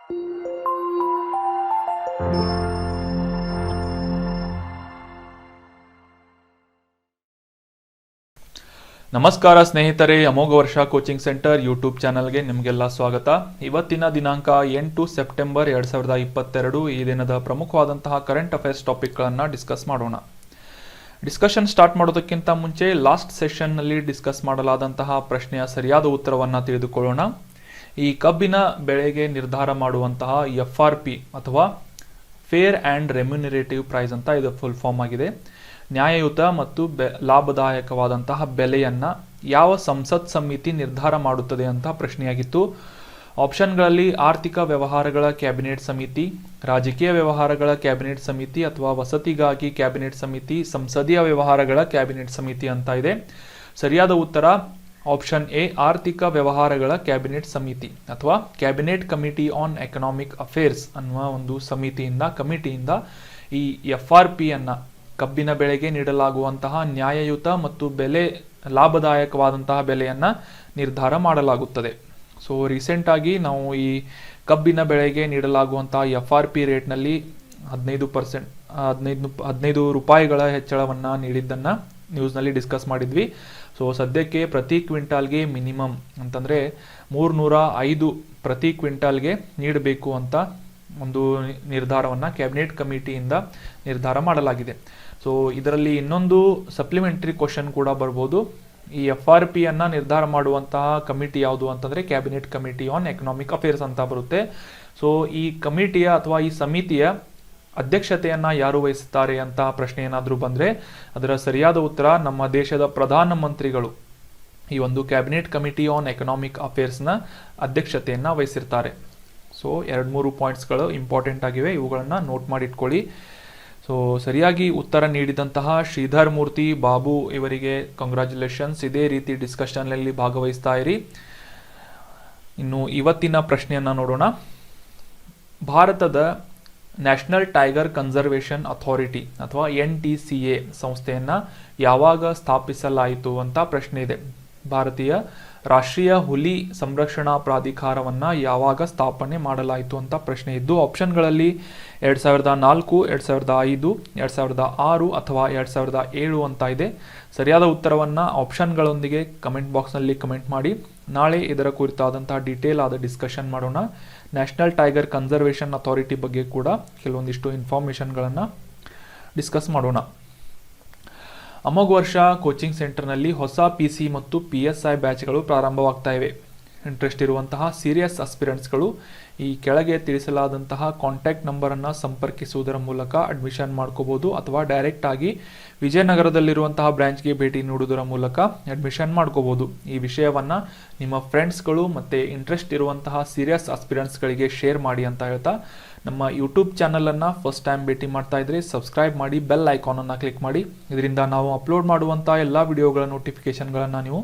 ನಮಸ್ಕಾರ ಸ್ನೇಹಿತರೆ, ಅಮೋಘ ವರ್ಷ ಕೋಚಿಂಗ್ ಸೆಂಟರ್ ಯೂಟ್ಯೂಬ್ ಚಾನಲ್ಗೆ ನಿಮಗೆಲ್ಲ ಸ್ವಾಗತ. ಇವತ್ತಿನ ದಿನಾಂಕ 8 ಸೆಪ್ಟೆಂಬರ್ 2022. ಈ ದಿನದ ಪ್ರಮುಖವಾದಂತಹ ಕರೆಂಟ್ ಅಫೇರ್ಸ್ ಟಾಪಿಕ್ಗಳನ್ನು ಡಿಸ್ಕಸ್ ಮಾಡೋಣ. ಡಿಸ್ಕಷನ್ ಸ್ಟಾರ್ಟ್ ಮಾಡೋದಕ್ಕಿಂತ ಮುಂಚೆ ಲಾಸ್ಟ್ ಸೆಷನ್ನಲ್ಲಿ ಡಿಸ್ಕಸ್ ಮಾಡಲಾದಂತಹ ಪ್ರಶ್ನೆಯ ಸರಿಯಾದ ಉತ್ತರವನ್ನು ತಿಳಿದುಕೊಳ್ಳೋಣ. ಈ ಕಬ್ಬಿನ ಬೆಳೆಗೆ ನಿರ್ಧಾರ ಮಾಡುವಂತಹ FRP ಅಥವಾ ಫೇರ್ ಆ್ಯಂಡ್ ರೆಮ್ಯುನರೇಟಿವ್ ಪ್ರೈಸ್ ಅಂತ ಇದು ಫುಲ್ ಫಾರ್ಮ್ ಆಗಿದೆ. ನ್ಯಾಯಯುತ ಮತ್ತು ಲಾಭದಾಯಕವಾದಂತಹ ಬೆಲೆಯನ್ನು ಯಾವ ಸಂಸತ್ ಸಮಿತಿ ನಿರ್ಧಾರ ಮಾಡುತ್ತದೆ ಅಂತ ಪ್ರಶ್ನೆಯಾಗಿತ್ತು. ಆಪ್ಷನ್ಗಳಲ್ಲಿ ಆರ್ಥಿಕ ವ್ಯವಹಾರಗಳ ಕ್ಯಾಬಿನೆಟ್ ಸಮಿತಿ, ರಾಜಕೀಯ ವ್ಯವಹಾರಗಳ ಕ್ಯಾಬಿನೆಟ್ ಸಮಿತಿ ಅಥವಾ ವಸತಿಗಾಗಿ ಕ್ಯಾಬಿನೆಟ್ ಸಮಿತಿ, ಸಂಸದೀಯ ವ್ಯವಹಾರಗಳ ಕ್ಯಾಬಿನೆಟ್ ಸಮಿತಿ ಅಂತ ಇದೆ. ಸರಿಯಾದ ಉತ್ತರ ಆಪ್ಷನ್ ಎ, ಆರ್ಥಿಕ ವ್ಯವಹಾರಗಳ ಕ್ಯಾಬಿನೆಟ್ ಸಮಿತಿ ಅಥವಾ cabinet committee on economic affairs ಅನ್ನುವ ಒಂದು ಕಮಿಟಿಯಿಂದ ಈ FRP ಅನ್ನು, ಕಬ್ಬಿನ ಬೆಳೆಗೆ ನೀಡಲಾಗುವಂತಹ ನ್ಯಾಯಯುತ ಮತ್ತು ಲಾಭದಾಯಕವಾದಂತಹ ಬೆಲೆಯನ್ನು ನಿರ್ಧಾರ ಮಾಡಲಾಗುತ್ತದೆ. ಸೊ ರೀಸೆಂಟಾಗಿ ನಾವು ಈ ಕಬ್ಬಿನ ಬೆಳೆಗೆ ನೀಡಲಾಗುವಂತಹ FRP ರೇಟ್ನಲ್ಲಿ 15 ರೂಪಾಯಿಗಳ ಹೆಚ್ಚಳವನ್ನು ನೀಡಿದ್ದನ್ನು ನ್ಯೂಸ್ನಲ್ಲಿ ಡಿಸ್ಕಸ್ ಮಾಡಿದ್ವಿ. ಸೊ ಸದ್ಯಕ್ಕೆ ಪ್ರತಿ ಕ್ವಿಂಟಾಲ್ಗೆ ಮಿನಿಮಮ್ ಅಂತಂದರೆ 305 ಪ್ರತಿ ಕ್ವಿಂಟಾಲ್ಗೆ ನೀಡಬೇಕು ಅಂತ ಒಂದು ನಿರ್ಧಾರವನ್ನು ಕ್ಯಾಬಿನೆಟ್ ಕಮಿಟಿಯಿಂದ ನಿರ್ಧಾರ ಮಾಡಲಾಗಿದೆ. ಸೊ ಇದರಲ್ಲಿ ಇನ್ನೊಂದು ಸಪ್ಲಿಮೆಂಟರಿ ಕ್ವಶನ್ ಕೂಡ ಬರ್ಬೋದು. ಈ FRP ಅನ್ನು ನಿರ್ಧಾರ ಮಾಡುವಂತಹ ಕಮಿಟಿ ಯಾವುದು ಅಂತಂದರೆ cabinet committee on economic affairs ಅಂತ ಬರುತ್ತೆ. ಸೊ ಈ ಕಮಿಟಿಯ ಅಥವಾ ಈ ಸಮಿತಿಯ ಅಧ್ಯಕ್ಷತೆಯನ್ನು ಯಾರು ವಹಿಸುತ್ತಾರೆ ಅಂತ ಪ್ರಶ್ನೆ ಏನಾದರೂ ಬಂದರೆ ಅದರ ಸರಿಯಾದ ಉತ್ತರ ನಮ್ಮ ದೇಶದ ಪ್ರಧಾನಮಂತ್ರಿಗಳು ಈ ಒಂದು ಕ್ಯಾಬಿನೆಟ್ ಕಮಿಟಿ ಆನ್ ಎಕನಾಮಿಕ್ ಅಫೇರ್ಸ್ನ ಅಧ್ಯಕ್ಷತೆಯನ್ನು ವಹಿಸಿರ್ತಾರೆ. ಸೊ 2-3 ಪಾಯಿಂಟ್ಸ್ಗಳು ಇಂಪಾರ್ಟೆಂಟ್ ಆಗಿವೆ, ಇವುಗಳನ್ನು ನೋಟ್ ಮಾಡಿ ಇಟ್ಕೊಳ್ಳಿ. ಸೊ ಸರಿಯಾಗಿ ಉತ್ತರ ನೀಡಿದಂತಹ ಶ್ರೀಧರ್ ಮೂರ್ತಿ, ಬಾಬು ಇವರಿಗೆ ಕಂಗ್ರ್ಯಾಚುಲೇಷನ್ಸ್. ಇದೇ ರೀತಿ ಡಿಸ್ಕಷನ್ನಲ್ಲಿ ಭಾಗವಹಿಸ್ತಾ ಇರಿ. ಇನ್ನು ಇವತ್ತಿನ ಪ್ರಶ್ನೆಯನ್ನು ನೋಡೋಣ. ಭಾರತದ ನ್ಯಾಷನಲ್ ಟೈಗರ್ ಕನ್ಸರ್ವೇಷನ್ ಅಥಾರಿಟಿ ಅಥವಾ NTCA ಸಂಸ್ಥೆಯನ್ನು ಯಾವಾಗ ಸ್ಥಾಪಿಸಲಾಯಿತು ಅಂತ ಪ್ರಶ್ನೆ ಇದೆ. ಭಾರತೀಯ ರಾಷ್ಟ್ರೀಯ ಹುಲಿ ಸಂರಕ್ಷಣಾ ಪ್ರಾಧಿಕಾರವನ್ನು ಯಾವಾಗ ಸ್ಥಾಪನೆ ಮಾಡಲಾಯಿತು ಅಂತ ಪ್ರಶ್ನೆ ಇದ್ದು, ಆಪ್ಷನ್ಗಳಲ್ಲಿ 2004, 2005, 2006 ಅಥವಾ 2007 ಅಂತ ಇದೆ. ಸರಿಯಾದ ಉತ್ತರವನ್ನು ಆಪ್ಷನ್ಗಳೊಂದಿಗೆ ಕಮೆಂಟ್ ಬಾಕ್ಸ್ನಲ್ಲಿ ಕಮೆಂಟ್ ಮಾಡಿ. ನಾಳೆ ಇದರ ಕುರಿತಾದಂತಹ ಡೀಟೇಲ್ ಆದ ಡಿಸ್ಕಷನ್ ಮಾಡೋಣ. ನ್ಯಾಷನಲ್ ಟೈಗರ್ ಕನ್ಸರ್ವೇಷನ್ ಅಥಾರಿಟಿ ಬಗ್ಗೆ ಕೂಡ ಕೆಲವೊಂದಿಷ್ಟು ಇನ್ಫಾರ್ಮೇಷನ್ಗಳನ್ನು ಡಿಸ್ಕಸ್ ಮಾಡೋಣ. ಅಮೋಘ ವರ್ಷ ಕೋಚಿಂಗ್ ಸೆಂಟರ್ನಲ್ಲಿ ಹೊಸ PC ಮತ್ತು PSI ಬ್ಯಾಚ್ಗಳು ಪ್ರಾರಂಭವಾಗ್ತಾ ಇವೆ. ಇಂಟ್ರೆಸ್ಟ್ ಇರುವಂತಹ ಸೀರಿಯಸ್ ಆಸ್ಪಿರೆಂಟ್ಸ್ಗಳು ಈ ಕೆಳಗೆ ತಿಳಿಸಲಾದಂತಹ ಕಾಂಟ್ಯಾಕ್ಟ್ ನಂಬರನ್ನು ಸಂಪರ್ಕಿಸುವುದರ ಮೂಲಕ ಅಡ್ಮಿಷನ್ ಮಾಡ್ಕೋಬೋದು ಅಥವಾ ಡೈರೆಕ್ಟ್ ಆಗಿ ವಿಜಯನಗರದಲ್ಲಿರುವಂತಹ ಬ್ರಾಂಚ್ಗೆ ಭೇಟಿ ನೀಡುವುದರ ಮೂಲಕ ಅಡ್ಮಿಷನ್ ಮಾಡ್ಕೋಬೋದು. ಈ ವಿಷಯವನ್ನು ನಿಮ್ಮ ಫ್ರೆಂಡ್ಸ್ಗಳು ಮತ್ತು ಇಂಟ್ರೆಸ್ಟ್ ಇರುವಂತಹ ಸೀರಿಯಸ್ ಆಸ್ಪಿರೆಂಟ್ಸ್ಗಳಿಗೆ ಶೇರ್ ಮಾಡಿ ಅಂತ ಹೇಳ್ತಾ, ನಮ್ಮ ಯೂಟ್ಯೂಬ್ ಚಾನಲನ್ನು ಫಸ್ಟ್ ಟೈಮ್ ಭೇಟಿ ಮಾಡ್ತಾ ಇದ್ರೆ ಸಬ್ಸ್ಕ್ರೈಬ್ ಮಾಡಿ, ಬೆಲ್ ಐಕಾನನ್ನು ಕ್ಲಿಕ್ ಮಾಡಿ. ಇದರಿಂದ ನಾವು ಅಪ್ಲೋಡ್ ಮಾಡುವಂಥ ಎಲ್ಲ ವಿಡಿಯೋಗಳ ನೋಟಿಫಿಕೇಷನ್ಗಳನ್ನು ನೀವು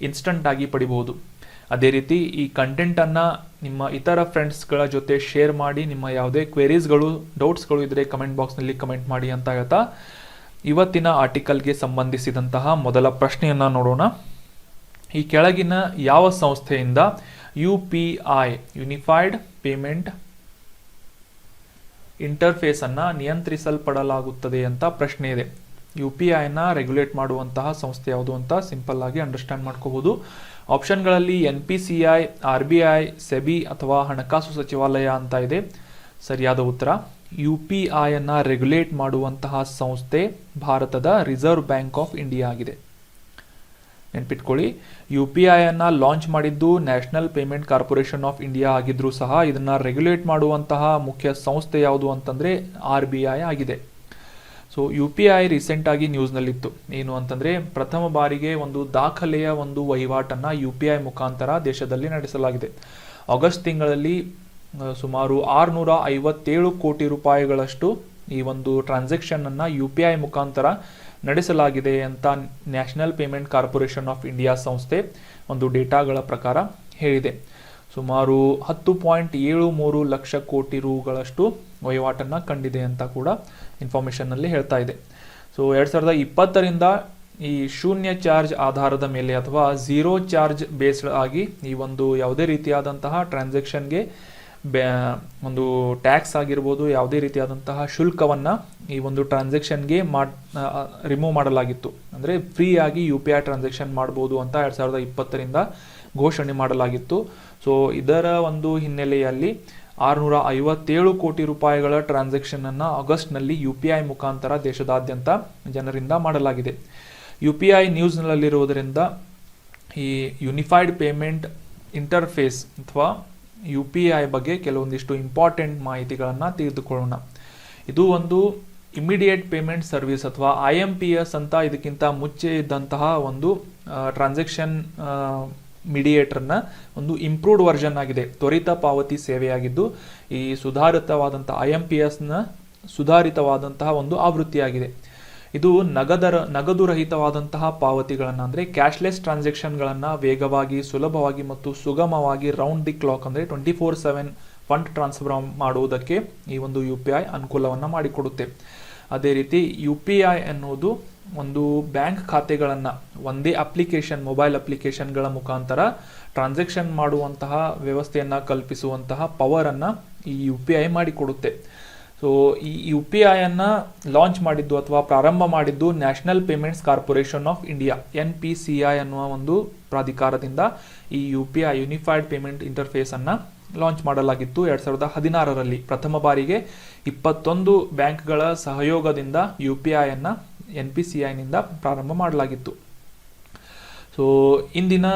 ಇನ್ಸ್ಟಂಟ್ ಆಗಿ ಪಡಿಬಹುದು. ಅದೇ ರೀತಿ ಈ ಕಂಟೆಂಟನ್ನು ನಿಮ್ಮ ಇತರ ಫ್ರೆಂಡ್ಸ್ಗಳ ಜೊತೆ ಶೇರ್ ಮಾಡಿ. ನಿಮ್ಮ ಯಾವುದೇ ಕ್ವೆರೀಸ್ಗಳು, ಡೌಟ್ಸ್ಗಳು ಇದ್ದರೆ ಕಮೆಂಟ್ ಬಾಕ್ಸ್ನಲ್ಲಿ ಕಮೆಂಟ್ ಮಾಡಿ ಅಂತ ಹೇಳ್ತಾ ಇವತ್ತಿನ ಆರ್ಟಿಕಲ್ಗೆ ಸಂಬಂಧಿಸಿದಂತಹ ಮೊದಲ ಪ್ರಶ್ನೆಯನ್ನು ನೋಡೋಣ. ಈ ಕೆಳಗಿನ ಯಾವ ಸಂಸ್ಥೆಯಿಂದ UPI ಯೂನಿಫೈಡ್ ಪೇಮೆಂಟ್ ಇಂಟರ್ಫೇಸನ್ನು ನಿಯಂತ್ರಿಸಲ್ಪಡಲಾಗುತ್ತದೆ ಅಂತ ಪ್ರಶ್ನೆ ಇದೆ. UPIನ ರೆಗ್ಯುಲೇಟ್ ಮಾಡುವಂತಹ ಸಂಸ್ಥೆ ಯಾವುದು ಅಂತ ಸಿಂಪಲ್ ಆಗಿ ಅಂಡರ್ಸ್ಟ್ಯಾಂಡ್ ಮಾಡ್ಕೋಬಹುದು. ಆಪ್ಷನ್ಗಳಲ್ಲಿ NPCI, RBI, SEBI ಅಥವಾ ಹಣಕಾಸು ಸಚಿವಾಲಯ ಅಂತ ಇದೆ. ಸರಿಯಾದ ಉತ್ತರ UPIಯನ್ನು ರೆಗ್ಯುಲೇಟ್ ಮಾಡುವಂತಹ ಸಂಸ್ಥೆ ಭಾರತದ ರಿಸರ್ವ್ ಬ್ಯಾಂಕ್ ಆಫ್ ಇಂಡಿಯಾ ಆಗಿದೆ. ನೆನ್ಪಿಟ್ಕೊಳ್ಳಿ, UPIಯನ್ನು ಲಾಂಚ್ ಮಾಡಿದ್ದು national payment corporation of India ಆಗಿದ್ರೂ ಸಹ ಇದನ್ನು ರೆಗ್ಯುಲೇಟ್ ಮಾಡುವಂತಹ ಮುಖ್ಯ ಸಂಸ್ಥೆ ಯಾವುದು ಅಂತಂದರೆ RBI ಆಗಿದೆ. ಸೊ UPI ರೀಸೆಂಟಾಗಿ ನ್ಯೂಸ್ನಲ್ಲಿತ್ತು. ಏನು ಅಂತಂದರೆ ಪ್ರಥಮ ಬಾರಿಗೆ ಒಂದು ದಾಖಲೆಯ ಒಂದು ವಹಿವಾಟನ್ನು UPI ಮುಖಾಂತರ ದೇಶದಲ್ಲಿ ನಡೆಸಲಾಗಿದೆ. ಆಗಸ್ಟ್ ತಿಂಗಳಲ್ಲಿ ಸುಮಾರು 657 ಕೋಟಿ ರೂಪಾಯಿಗಳಷ್ಟು ಈ ಒಂದು ಟ್ರಾನ್ಸಾಕ್ಷನನ್ನು UPI ಮುಖಾಂತರ ನಡೆಸಲಾಗಿದೆ ಅಂತ national payment corporation of India ಸಂಸ್ಥೆ ಒಂದು ಡೇಟಾಗಳ ಪ್ರಕಾರ ಹೇಳಿದೆ. ಸುಮಾರು 10.73 ಲಕ್ಷ ಕೋಟಿ ರೂಗಳಷ್ಟು ವಹಿವಾಟನ್ನು ಕಂಡಿದೆ ಅಂತ ಕೂಡ ಇನ್ಫಾರ್ಮೇಷನ್ನಲ್ಲಿ ಹೇಳ್ತಾ ಇದೆ. ಸೊ 2020ರಿಂದ ಈ ಶೂನ್ಯ ಚಾರ್ಜ್ ಆಧಾರದ ಮೇಲೆ ಅಥವಾ ಝೀರೋ ಚಾರ್ಜ್ ಬೇಸ್ಡ್ ಆಗಿ ಈ ಒಂದು ಯಾವುದೇ ರೀತಿಯಾದಂತಹ ಟ್ರಾನ್ಸಾಕ್ಷನ್ಗೆ ಒಂದು ಟ್ಯಾಕ್ಸ್ ಆಗಿರ್ಬೋದು, ಯಾವುದೇ ರೀತಿಯಾದಂತಹ ಶುಲ್ಕವನ್ನು ಈ ಒಂದು ಟ್ರಾನ್ಸಾಕ್ಷನ್ಗೆ ರಿಮೂವ್ ಮಾಡಲಾಗಿತ್ತು. ಅಂದರೆ ಫ್ರೀಯಾಗಿ UPI ಟ್ರಾನ್ಸಾಕ್ಷನ್ ಮಾಡ್ಬೋದು ಅಂತ 2020ರಿಂದ ಘೋಷಣೆ ಮಾಡಲಾಗಿತ್ತು. ಸೊ ಇದರ ಒಂದು ಹಿನ್ನೆಲೆಯಲ್ಲಿ 657 ಕೋಟಿ ರೂಪಾಯಿಗಳ ಟ್ರಾನ್ಸಾಕ್ಷನನ್ನು ಆಗಸ್ಟ್ನಲ್ಲಿ UPI ಮುಖಾಂತರ ದೇಶದಾದ್ಯಂತ ಜನರಿಂದ ಮಾಡಲಾಗಿದೆ. UPI ನ್ಯೂಸ್ನಲ್ಲಿರುವುದರಿಂದ ಈ ಯೂನಿಫೈಡ್ ಪೇಮೆಂಟ್ ಇಂಟರ್ಫೇಸ್ ಅಥವಾ UPI ಬಗ್ಗೆ ಕೆಲವೊಂದಿಷ್ಟು ಇಂಪಾರ್ಟೆಂಟ್ ಮಾಹಿತಿಗಳನ್ನು ತಿಳಿದುಕೊಳ್ಳೋಣ. ಇದು ಒಂದು ಇಮಿಡಿಯೇಟ್ ಪೇಮೆಂಟ್ ಸರ್ವಿಸ್ ಅಥವಾ IMPS ಅಂತ ಇದಕ್ಕಿಂತ ಮುಂಚೆ ಇದ್ದಂತಹ ಒಂದು ಟ್ರಾನ್ಸಾಕ್ಷನ್ ಮೀಡಿಯೇಟರ್ನ ಒಂದು ಇಂಪ್ರೂವ್ಡ್ ವರ್ಷನ್ ಆಗಿದೆ, ತ್ವರಿತ ಪಾವತಿ ಸೇವೆಯಾಗಿದ್ದು ಈ ಸುಧಾರಿತವಾದಂತಹ IMPSನ ಸುಧಾರಿತವಾದಂತಹ ಒಂದು ಆವೃತ್ತಿಯಾಗಿದೆ. ಇದು ನಗದು ರಹಿತವಾದಂತಹ ಪಾವತಿಗಳನ್ನು ಅಂದರೆ ಕ್ಯಾಶ್ಲೆಸ್ ಟ್ರಾನ್ಸಾಕ್ಷನ್ಗಳನ್ನು ವೇಗವಾಗಿ, ಸುಲಭವಾಗಿ ಮತ್ತು ಸುಗಮವಾಗಿ ರೌಂಡ್ ದಿ ಕ್ಲಾಕ್ ಅಂದರೆ 24/7 ಫಂಡ್ ಟ್ರಾನ್ಸ್ಫರ್ ಮಾಡುವುದಕ್ಕೆ ಈ ಒಂದು UPI ಅನುಕೂಲವನ್ನು ಮಾಡಿಕೊಡುತ್ತೆ. ಅದೇ ರೀತಿ UPI ಎನ್ನುವುದು ಒಂದು ಬ್ಯಾಂಕ್ ಖಾತೆಗಳನ್ನು ಒಂದೇ ಅಪ್ಲಿಕೇಶನ್, ಮೊಬೈಲ್ ಅಪ್ಲಿಕೇಶನ್ಗಳ ಮುಖಾಂತರ ಟ್ರಾನ್ಸಾಕ್ಷನ್ ಮಾಡುವಂತಹ ವ್ಯವಸ್ಥೆಯನ್ನು ಕಲ್ಪಿಸುವಂತಹ ಪವರನ್ನು ಈ UPI ಮಾಡಿಕೊಡುತ್ತೆ. ಸೊ ಈ UPI-ಅನ್ನು ಲಾಂಚ್ ಮಾಡಿದ್ದು ಅಥವಾ ಪ್ರಾರಂಭ ಮಾಡಿದ್ದು national payments corporation of India NPCI ಅನ್ನುವ ಒಂದು ಪ್ರಾಧಿಕಾರದಿಂದ ಈ UPI ಯೂನಿಫೈಡ್ ಪೇಮೆಂಟ್ ಇಂಟರ್ಫೇಸನ್ನು ಲಾಂಚ್ ಮಾಡಲಾಗಿತ್ತು 2016ರಲ್ಲಿ. ಪ್ರಥಮ ಬಾರಿಗೆ 21 ಬ್ಯಾಂಕ್ಗಳ ಸಹಯೋಗದಿಂದ UPI-ಅನ್ನು NPCI-ನಿಂದ ಪ್ರಾರಂಭ ಮಾಡಲಾಗಿತ್ತು. ಸೊ ಇಂದಿನ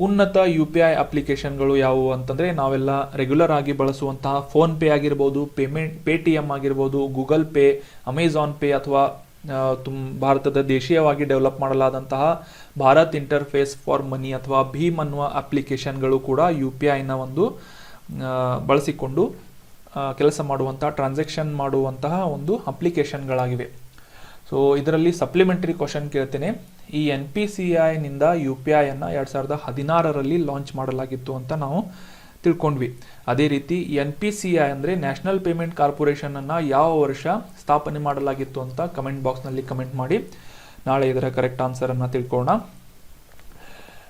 ಉನ್ನತ UPI ಅಪ್ಲಿಕೇಶನ್ಗಳು ಯಾವುವು ಅಂತಂದರೆ ನಾವೆಲ್ಲ ರೆಗ್ಯುಲರ್ ಆಗಿ ಬಳಸುವಂತಹ ಫೋನ್ಪೇ ಆಗಿರ್ಬೋದು, ಪೇಟಿಎಮ್ ಆಗಿರ್ಬೋದು, ಗೂಗಲ್ ಪೇ, ಅಮೆಜಾನ್ ಪೇ ಅಥವಾ ಭಾರತದ ದೇಶೀಯವಾಗಿ ಡೆವಲಪ್ ಮಾಡಲಾದಂತಹ ಭಾರತ್ ಇಂಟರ್ಫೇಸ್ ಫಾರ್ ಮನಿ ಅಥವಾ ಭೀಮ್ ಅನ್ನುವ ಅಪ್ಲಿಕೇಶನ್ಗಳು ಕೂಡ UPI-ನ ಒಂದು ಬಳಸಿಕೊಂಡು ಕೆಲಸ ಮಾಡುವಂತಹ, ಟ್ರಾನ್ಸಾಕ್ಷನ್ ಮಾಡುವಂತಹ ಒಂದು ಅಪ್ಲಿಕೇಶನ್ಗಳಾಗಿವೆ. ಸೊ ಇದರಲ್ಲಿ ಸಪ್ಲಿಮೆಂಟರಿ ಕ್ವಶನ್ ಕೇಳ್ತೇನೆ. ಈ NPCI-ನಿಂದ UPI-ಅನ್ನು 2016ರಲ್ಲಿ ಲಾಂಚ್ ಮಾಡಲಾಗಿತ್ತು ಅಂತ ನಾವು ತಿಳ್ಕೊಂಡ್ವಿ. ಅದೇ ರೀತಿ NPCI ಅಂದರೆ ನ್ಯಾಷನಲ್ ಪೇಮೆಂಟ್ ಕಾರ್ಪೊರೇಷನನ್ನು ಯಾವ ವರ್ಷ ಸ್ಥಾಪನೆ ಮಾಡಲಾಗಿತ್ತು ಅಂತ ಕಮೆಂಟ್ ಬಾಕ್ಸ್ನಲ್ಲಿ ಕಮೆಂಟ್ ಮಾಡಿ. ನಾಳೆ ಇದರ ಕರೆಕ್ಟ್ ಆನ್ಸರನ್ನು ತಿಳ್ಕೊಳ್ಳೋಣ.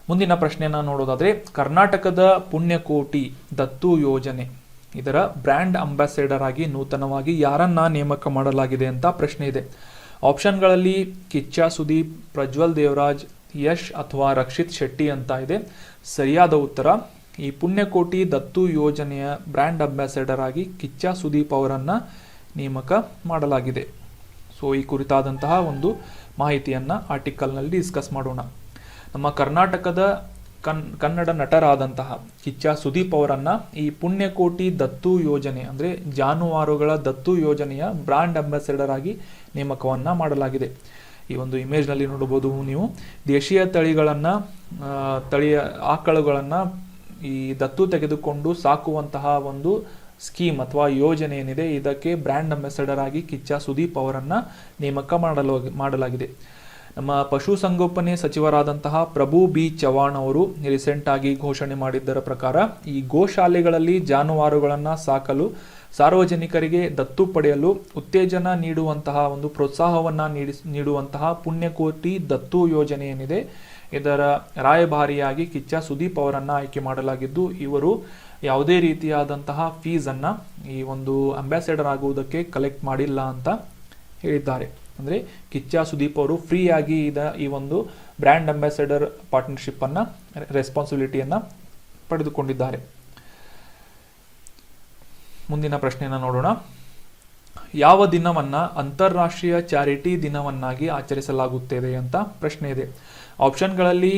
ಮುಂದಿನ ಪ್ರಶ್ನೆಯನ್ನು ನೋಡೋದಾದರೆ, ಕರ್ನಾಟಕದ ಪುಣ್ಯಕೋಟಿ ದತ್ತು ಯೋಜನೆ ಇದರ ಬ್ರ್ಯಾಂಡ್ ಅಂಬಾಸೆಡರ್ ಆಗಿ ನೂತನವಾಗಿ ಯಾರನ್ನ ನೇಮಕ ಮಾಡಲಾಗಿದೆ ಅಂತ ಪ್ರಶ್ನೆ ಇದೆ. ಆಪ್ಷನ್ಗಳಲ್ಲಿ ಕಿಚ್ಚ ಸುದೀಪ್, ಪ್ರಜ್ವಲ್ ದೇವರಾಜ್, ಯಶ್ ಅಥವಾ ರಕ್ಷಿತ್ ಶೆಟ್ಟಿ ಅಂತ ಇದೆ. ಸರಿಯಾದ ಉತ್ತರ ಈ ಪುಣ್ಯಕೋಟಿ ದತ್ತು ಯೋಜನೆಯ ಬ್ರ್ಯಾಂಡ್ ಅಂಬಾಸೆಡರ್ ಆಗಿ ಕಿಚ್ಚ ಸುದೀಪ್ ಅವರನ್ನು ನೇಮಕ ಮಾಡಲಾಗಿದೆ. ಸೊ ಈ ಕುರಿತಾದಂತಹ ಒಂದು ಮಾಹಿತಿಯನ್ನು ಆರ್ಟಿಕಲ್ನಲ್ಲಿ ಡಿಸ್ಕಸ್ ಮಾಡೋಣ. ನಮ್ಮ ಕರ್ನಾಟಕದ ಕನ್ನಡ ನಟರಾದಂತಹ ಕಿಚ್ಚ ಸುದೀಪ್ ಅವರನ್ನು ಈ ಪುಣ್ಯಕೋಟಿ ದತ್ತು ಯೋಜನೆ ಅಂದರೆ ಜಾನುವಾರುಗಳ ದತ್ತು ಯೋಜನೆಯ ಬ್ರ್ಯಾಂಡ್ ಅಂಬಾಸೆಡರ್ ಆಗಿ ನೇಮಕವನ್ನು ಮಾಡಲಾಗಿದೆ. ಈ ಒಂದು ಇಮೇಜ್ನಲ್ಲಿ ನೋಡಬಹುದು ನೀವು. ದೇಶೀಯ ತಳಿಯ ಆಕಳುಗಳನ್ನು ಈ ದತ್ತು ತೆಗೆದುಕೊಂಡು ಸಾಕುವಂತಹ ಒಂದು ಸ್ಕೀಮ್ ಅಥವಾ ಯೋಜನೆ ಏನಿದೆ, ಇದಕ್ಕೆ ಬ್ರ್ಯಾಂಡ್ ಅಂಬಾಸೆಡರ್ ಆಗಿ ಕಿಚ್ಚ ಸುದೀಪ್ ಅವರನ್ನು ನೇಮಕ ಮಾಡಲಾಗಿದೆ. ನಮ್ಮ ಪಶುಸಂಗೋಪನೆ ಸಚಿವರಾದಂತಹ ಪ್ರಭು ಬಿ ಚವ್ಹಾಣ್ ಅವರು ರೀಸೆಂಟ್ ಆಗಿ ಘೋಷಣೆ ಮಾಡಿದ್ದರ ಪ್ರಕಾರ ಈ ಗೋಶಾಲೆಗಳಲ್ಲಿ ಜಾನುವಾರುಗಳನ್ನು ಸಾಕಲು ಸಾರ್ವಜನಿಕರಿಗೆ ದತ್ತು ಪಡೆಯಲು ಉತ್ತೇಜನ ನೀಡುವಂತಹ ಒಂದು ಪ್ರೋತ್ಸಾಹವನ್ನು ನೀಡುವಂತಹ ಪುಣ್ಯಕೋಟಿ ದತ್ತು ಯೋಜನೆ ಏನಿದೆ, ಇದರ ರಾಯಭಾರಿಯಾಗಿ ಕಿಚ್ಚ ಸುದೀಪ್ ಅವರನ್ನು ಆಯ್ಕೆ ಮಾಡಲಾಗಿದ್ದು, ಇವರು ಯಾವುದೇ ರೀತಿಯಾದಂತಹ ಫೀಸನ್ನು ಈ ಒಂದು ಅಂಬಾಸೆಡರ್ ಆಗುವುದಕ್ಕೆ ಕಲೆಕ್ಟ್ ಮಾಡಿಲ್ಲ ಅಂತ ಹೇಳಿದ್ದಾರೆ. ಅಂದರೆ ಕಿಚ್ಚ ಸುದೀಪ್ ಅವರು ಫ್ರೀಯಾಗಿ ಈ ಒಂದು ಬ್ರ್ಯಾಂಡ್ ಅಂಬಾಸೆಡರ್ ಪಾರ್ಟ್ನರ್ಶಿಪ್ಪನ್ನು, ರೆಸ್ಪಾನ್ಸಿಬಿಲಿಟಿಯನ್ನು ಪಡೆದುಕೊಂಡಿದ್ದಾರೆ. ಮುಂದಿನ ಪ್ರಶ್ನೆಯನ್ನು ನೋಡೋಣ. ಯಾವ ದಿನವನ್ನು ಅಂತಾರಾಷ್ಟ್ರೀಯ ಚಾರಿಟಿ ದಿನವನ್ನಾಗಿ ಆಚರಿಸಲಾಗುತ್ತದೆ ಅಂತ ಪ್ರಶ್ನೆ ಇದೆ. ಆಪ್ಷನ್ಗಳಲ್ಲಿ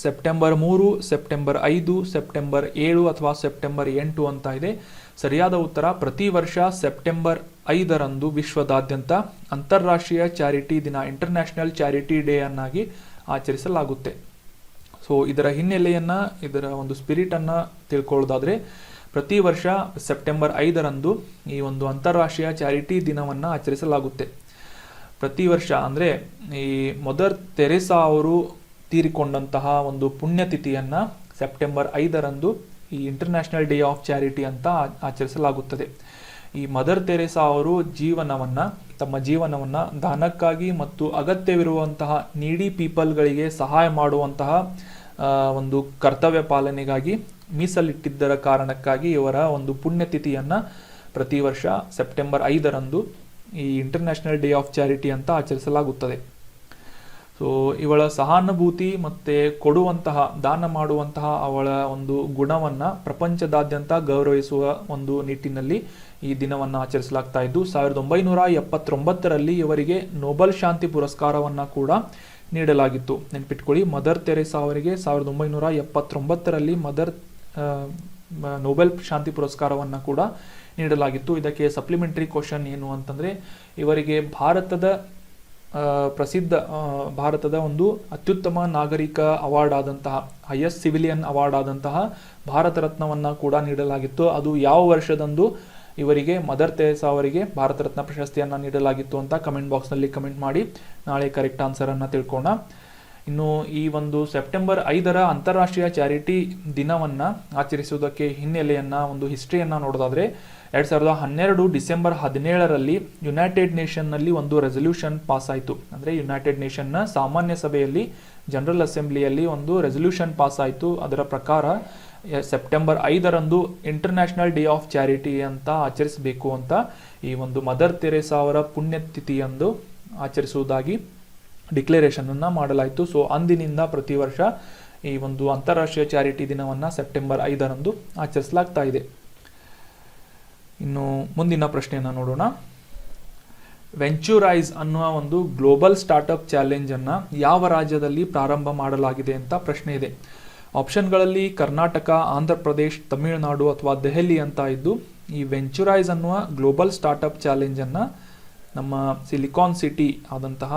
ಸೆಪ್ಟೆಂಬರ್ 3, ಸೆಪ್ಟೆಂಬರ್ 5, ಸೆಪ್ಟೆಂಬರ್ 7 ಅಥವಾ ಸೆಪ್ಟೆಂಬರ್ 8 ಅಂತ ಇದೆ. ಸರಿಯಾದ ಉತ್ತರ ಪ್ರತಿ ವರ್ಷ ಸೆಪ್ಟೆಂಬರ್ 5ರಂದು ವಿಶ್ವದಾದ್ಯಂತ ಅಂತಾರಾಷ್ಟ್ರೀಯ ಚಾರಿಟಿ ದಿನ, ಇಂಟರ್ನ್ಯಾಷನಲ್ ಚಾರಿಟಿ ಡೇ ಅನ್ನಾಗಿ ಆಚರಿಸಲಾಗುತ್ತೆ. ಸೊ ಇದರ ಹಿನ್ನೆಲೆಯನ್ನು, ಇದರ ಒಂದು ಸ್ಪಿರಿಟನ್ನು ತಿಳ್ಕೊಳ್ಳೋದಾದರೆ, ಪ್ರತಿ ವರ್ಷ ಸೆಪ್ಟೆಂಬರ್ 5ರಂದು ಈ ಒಂದು ಅಂತಾರಾಷ್ಟ್ರೀಯ ಚಾರಿಟಿ ದಿನವನ್ನು ಆಚರಿಸಲಾಗುತ್ತೆ. ಪ್ರತಿ ವರ್ಷ ಅಂದರೆ ಈ ಮದರ್ ತೆರೇಸಾ ಅವರು ತೀರಿಕೊಂಡಂತಹ ಒಂದು ಪುಣ್ಯತಿಥಿಯನ್ನು ಸೆಪ್ಟೆಂಬರ್ 5ರಂದು ಈ ಇಂಟರ್ನ್ಯಾಷನಲ್ ಡೇ ಆಫ್ ಚಾರಿಟಿ ಅಂತ ಆಚರಿಸಲಾಗುತ್ತದೆ. ಈ ಮದರ್ ತೆರೇಸಾ ಅವರು ತಮ್ಮ ಜೀವನವನ್ನು ದಾನಕ್ಕಾಗಿ ಮತ್ತು ಅಗತ್ಯವಿರುವಂತಹ ನೀಡಿ ಪೀಪಲ್ಗಳಿಗೆ ಸಹಾಯ ಮಾಡುವಂತಹ ಒಂದು ಕರ್ತವ್ಯ ಪಾಲನೆಗಾಗಿ ಮೀಸಲಿಟ್ಟಿದ್ದರ ಕಾರಣಕ್ಕಾಗಿ ಇವರ ಒಂದು ಪುಣ್ಯತಿಥಿಯನ್ನು ಪ್ರತಿ ವರ್ಷ ಸೆಪ್ಟೆಂಬರ್ 5ರಂದು ಈ ಇಂಟರ್ನ್ಯಾಷನಲ್ ಡೇ ಆಫ್ ಚಾರಿಟಿ ಅಂತ ಆಚರಿಸಲಾಗುತ್ತದೆ. ಸೊ ಇವಳ ಸಹಾನುಭೂತಿ ಮತ್ತು ಕೊಡುವಂತಹ, ದಾನ ಮಾಡುವಂತಹ ಅವಳ ಒಂದು ಗುಣವನ್ನು ಪ್ರಪಂಚದಾದ್ಯಂತ ಗೌರವಿಸುವ ಒಂದು ನಿಟ್ಟಿನಲ್ಲಿ ಈ ದಿನವನ್ನು ಆಚರಿಸಲಾಗ್ತಾ ಇದ್ದು, 1979ರಲ್ಲಿ ಇವರಿಗೆ ನೊಬೆಲ್ ಶಾಂತಿ ಪುರಸ್ಕಾರವನ್ನು ಕೂಡ ನೀಡಲಾಗಿತ್ತು. ನೆನ್ಪಿಟ್ಕೊಳ್ಳಿ, ಮದರ್ ತೆರೇಸಾ ಅವರಿಗೆ 1979ರಲ್ಲಿ ನೊಬೆಲ್ ಶಾಂತಿ ಪುರಸ್ಕಾರವನ್ನು ಕೂಡ ನೀಡಲಾಗಿತ್ತು. ಇದಕ್ಕೆ ಸಪ್ಲಿಮೆಂಟರಿ ಕ್ವಶನ್ ಏನು ಅಂತಂದರೆ, ಇವರಿಗೆ ಭಾರತದ ಒಂದು ಅತ್ಯುತ್ತಮ ನಾಗರಿಕ ಅವಾರ್ಡ್ ಆದಂತಹ, ಹೈಯೆಸ್ಟ್ ಸಿವಿಲಿಯನ್ ಅವಾರ್ಡ್ ಆದಂತಹ ಭಾರತ ರತ್ನವನ್ನು ಕೂಡ ನೀಡಲಾಗಿತ್ತು. ಅದು ಯಾವ ವರ್ಷದಂದು ಇವರಿಗೆ, ಮದರ್ ತೆರೇಸಾ ಅವರಿಗೆ ಭಾರತ ರತ್ನ ಪ್ರಶಸ್ತಿಯನ್ನು ನೀಡಲಾಗಿತ್ತು ಅಂತ ಕಮೆಂಟ್ ಬಾಕ್ಸ್ನಲ್ಲಿ ಕಮೆಂಟ್ ಮಾಡಿ. ನಾಳೆ ಕರೆಕ್ಟ್ ಆನ್ಸರನ್ನು ತಿಳ್ಕೋಣ. ಇನ್ನು ಈ ಒಂದು ಸೆಪ್ಟೆಂಬರ್ 5ರ ಅಂತಾರಾಷ್ಟ್ರೀಯ ಚಾರಿಟಿ ದಿನವನ್ನು ಆಚರಿಸುವುದಕ್ಕೆ ಹಿನ್ನೆಲೆಯನ್ನು, ಒಂದು ಹಿಸ್ಟ್ರಿಯನ್ನು ನೋಡೋದಾದರೆ, 2012 ಡಿಸೆಂಬರ್ 17ರಲ್ಲಿ ಯುನೈಟೆಡ್ ನೇಷನ್ನಲ್ಲಿ ಒಂದು ರೆಸಲ್ಯೂಷನ್ ಪಾಸ್ ಆಯಿತು. ಅಂದರೆ ಯುನೈಟೆಡ್ ನೇಷನ್ನ ಸಾಮಾನ್ಯ ಸಭೆಯಲ್ಲಿ, ಜನರಲ್ ಅಸೆಂಬ್ಲಿಯಲ್ಲಿ ಒಂದು ರೆಸಲ್ಯೂಷನ್ ಪಾಸ್ ಆಯಿತು. ಅದರ ಪ್ರಕಾರ ಸೆಪ್ಟೆಂಬರ್ 5ರಂದು ಇಂಟರ್ನ್ಯಾಷನಲ್ ಡೇ ಆಫ್ ಚಾರಿಟಿ ಅಂತ ಆಚರಿಸಬೇಕು ಅಂತ ಈ ಒಂದು ಮದರ್ ತೆರೇಸಾ ಅವರ ಪುಣ್ಯತಿಥಿಯಂದು ಆಚರಿಸುವುದಾಗಿ ಡಿಕ್ಲರೇಷನನ್ನು ಮಾಡಲಾಯಿತು. ಸೊ ಅಂದಿನಿಂದ ಪ್ರತಿ ವರ್ಷ ಈ ಒಂದು ಅಂತಾರಾಷ್ಟ್ರೀಯ ಚಾರಿಟಿ ದಿನವನ್ನು ಸೆಪ್ಟೆಂಬರ್ 5ರಂದು ಆಚರಿಸಲಾಗ್ತಾ ಇದೆ. ಇನ್ನು ಮುಂದಿನ ಪ್ರಶ್ನೆಯನ್ನು ನೋಡೋಣ. ವೆಂಚೂರೈಸ್ ಅನ್ನುವ ಒಂದು ಗ್ಲೋಬಲ್ ಸ್ಟಾರ್ಟ್ಅಪ್ ಚಾಲೆಂಜನ್ನು ಯಾವ ರಾಜ್ಯದಲ್ಲಿ ಪ್ರಾರಂಭ ಮಾಡಲಾಗಿದೆ ಅಂತ ಪ್ರಶ್ನೆ ಇದೆ. ಆಪ್ಷನ್ಗಳಲ್ಲಿ ಕರ್ನಾಟಕ, ಆಂಧ್ರ ಪ್ರದೇಶ್, ತಮಿಳುನಾಡು ಅಥವಾ ದೆಹಲಿ ಅಂತ ಇದ್ದು, ಈ ವೆಂಚೂರೈಸ್ ಅನ್ನುವ ಗ್ಲೋಬಲ್ ಸ್ಟಾರ್ಟ್ಅಪ್ ಚಾಲೆಂಜನ್ನು ನಮ್ಮ ಸಿಲಿಕಾನ್ ಸಿಟಿ ಆದಂತಹ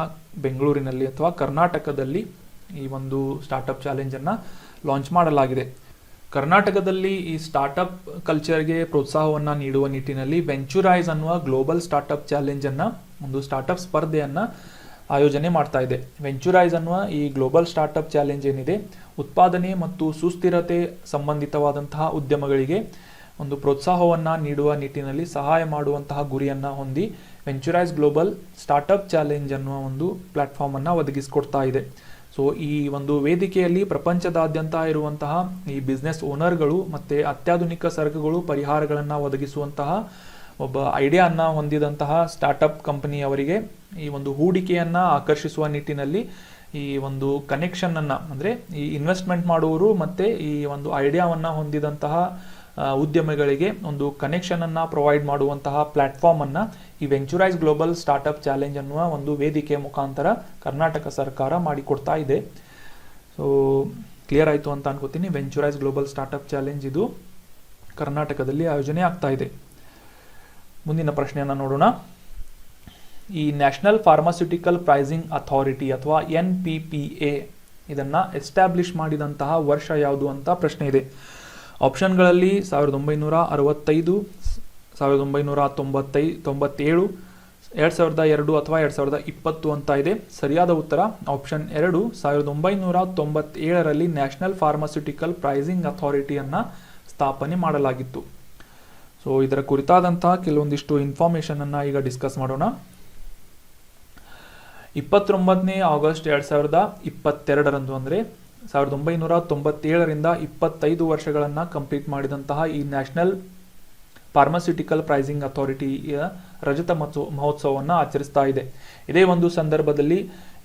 ಬೆಂಗಳೂರಿನಲ್ಲಿ ಅಥವಾ ಕರ್ನಾಟಕದಲ್ಲಿ ಈ ಒಂದು ಸ್ಟಾರ್ಟ್ಅಪ್ ಚಾಲೆಂಜನ್ನು ಲಾಂಚ್ ಮಾಡಲಾಗಿದೆ. ಕರ್ನಾಟಕದಲ್ಲಿ ಈ ಸ್ಟಾರ್ಟ್ಅಪ್ ಕಲ್ಚರ್ಗೆ ಪ್ರೋತ್ಸಾಹವನ್ನು ನೀಡುವ ನಿಟ್ಟಿನಲ್ಲಿ ವೆಂಚೂರೈಸ್ ಅನ್ನುವ ಗ್ಲೋಬಲ್ ಸ್ಟಾರ್ಟ್ಅಪ್ ಚಾಲೆಂಜನ್ನು, ಒಂದು ಸ್ಟಾರ್ಟ್ಅಪ್ ಸ್ಪರ್ಧೆಯನ್ನು ಆಯೋಜನೆ ಮಾಡ್ತಾ ಇದೆ. ವೆಂಚೂರೈಸ್ ಅನ್ನುವ ಈ ಗ್ಲೋಬಲ್ ಸ್ಟಾರ್ಟ್ಅಪ್ ಚಾಲೆಂಜ್ ಏನಿದೆ, ಉತ್ಪಾದನೆ ಮತ್ತು ಸುಸ್ಥಿರತೆ ಸಂಬಂಧಿತವಾದಂತಹ ಉದ್ಯಮಗಳಿಗೆ ಒಂದು ಪ್ರೋತ್ಸಾಹವನ್ನು ನೀಡುವ ನಿಟ್ಟಿನಲ್ಲಿ ಸಹಾಯ ಮಾಡುವಂತಹ ಗುರಿಯನ್ನು ಹೊಂದಿ ವೆಂಚೂರೈಸ್ ಗ್ಲೋಬಲ್ ಸ್ಟಾರ್ಟ್ಅಪ್ ಚಾಲೆಂಜ್ ಅನ್ನುವ ಒಂದು ಪ್ಲಾಟ್ಫಾರ್ಮನ್ನು ಒದಗಿಸಿಕೊಡ್ತಾ ಇದೆ. ಸೊ ಈ ಒಂದು ವೇದಿಕೆಯಲ್ಲಿ ಪ್ರಪಂಚದಾದ್ಯಂತ ಇರುವಂತಹ ಈ ಬಿಸ್ನೆಸ್ ಓನರ್ಗಳು ಮತ್ತು ಅತ್ಯಾಧುನಿಕ ಸರಕುಗಳು, ಪರಿಹಾರಗಳನ್ನು ಒದಗಿಸುವಂತಹ ಒಬ್ಬ ಐಡಿಯಾವನ್ನು ಹೊಂದಿದಂತಹ ಸ್ಟಾರ್ಟ್ಅಪ್ ಕಂಪನಿಯವರಿಗೆ ಈ ಒಂದು ಹೂಡಿಕೆಯನ್ನು ಆಕರ್ಷಿಸುವ ನಿಟ್ಟಿನಲ್ಲಿ ಈ ಒಂದು ಕನೆಕ್ಷನನ್ನು, ಅಂದರೆ ಈ ಇನ್ವೆಸ್ಟ್ಮೆಂಟ್ ಮಾಡುವವರು ಮತ್ತು ಈ ಒಂದು ಐಡಿಯಾವನ್ನು ಹೊಂದಿದಂತಹ ಉದ್ಯಮಿಗಳಿಗೆ ಒಂದು ಕನೆಕ್ಷನನ್ನು ಪ್ರೊವೈಡ್ ಮಾಡುವಂತಹ ಪ್ಲ್ಯಾಟ್ಫಾರ್ಮನ್ನು ಈ ವೆಂಚೂರೈಸ್ ಗ್ಲೋಬಲ್ ಸ್ಟಾರ್ಟ್ಅಪ್ ಚಾಲೆಂಜ್ ಅನ್ನುವ ಒಂದು ವೇದಿಕೆ ಮುಖಾಂತರ ಕರ್ನಾಟಕ ಸರ್ಕಾರ ಮಾಡಿಕೊಡ್ತಾ ಇದೆ. ಸೊ ಕ್ಲಿಯರ್ ಆಯಿತು ಅಂತ ಅನ್ಕೋತೀನಿ. ವೆಂಚೂರೈಸ್ ಗ್ಲೋಬಲ್ ಸ್ಟಾರ್ಟ್ಅಪ್ ಚಾಲೆಂಜ್ ಇದು ಕರ್ನಾಟಕದಲ್ಲಿ ಆಯೋಜನೆ ಆಗ್ತಾ ಇದೆ. ಮುಂದಿನ ಪ್ರಶ್ನೆಯನ್ನು ನೋಡೋಣ. ಈ ನ್ಯಾಷನಲ್ ಫಾರ್ಮಾಸ್ಯೂಟಿಕಲ್ ಪ್ರೈಸಿಂಗ್ ಅಥಾರಿಟಿ ಅಥವಾ NPPA ಇದನ್ನು ಎಸ್ಟಾಬ್ಲಿಷ್ ಮಾಡಿದಂತಹ ವರ್ಷ ಯಾವುದು ಅಂತ ಪ್ರಶ್ನೆ ಇದೆ. ಆಪ್ಷನ್ಗಳಲ್ಲಿ 1965, 1997, 2002 ಅಥವಾ 2020 ಅಂತ ಇದೆ. ಸರಿಯಾದ ಉತ್ತರ ಆಪ್ಷನ್ 2, 1997ರಲ್ಲಿ ನ್ಯಾಷನಲ್ ಫಾರ್ಮಾಸ್ಯೂಟಿಕಲ್ ಪ್ರೈಸಿಂಗ್ ಅಥಾರಿಟಿಯನ್ನು ಸ್ಥಾಪನೆ ಮಾಡಲಾಗಿತ್ತು. ಸೊ ಇದರ ಕುರಿತಾದಂತಹ ಕೆಲವೊಂದಿಷ್ಟು ಇನ್ಫಾರ್ಮೇಷನನ್ನು ಈಗ ಡಿಸ್ಕಸ್ ಮಾಡೋಣ. 29 ಆಗಸ್ಟ್ 2022ರಂದು, ಅಂದರೆ 1997ರಿಂದ 25 ವರ್ಷಗಳನ್ನು ಕಂಪ್ಲೀಟ್ ಮಾಡಿದಂತಹ ಈ ನ್ಯಾಷನಲ್ ಫಾರ್ಮಾಸ್ಯೂಟಿಕಲ್ ಪ್ರೈಸಿಂಗ್ ಅಥಾರಿಟಿಯ ರಜತ ಮಹೋತ್ಸವವನ್ನು ಆಚರಿಸ್ತಾ ಇದೆ. ಇದೇ ಒಂದು ಸಂದರ್ಭದಲ್ಲಿ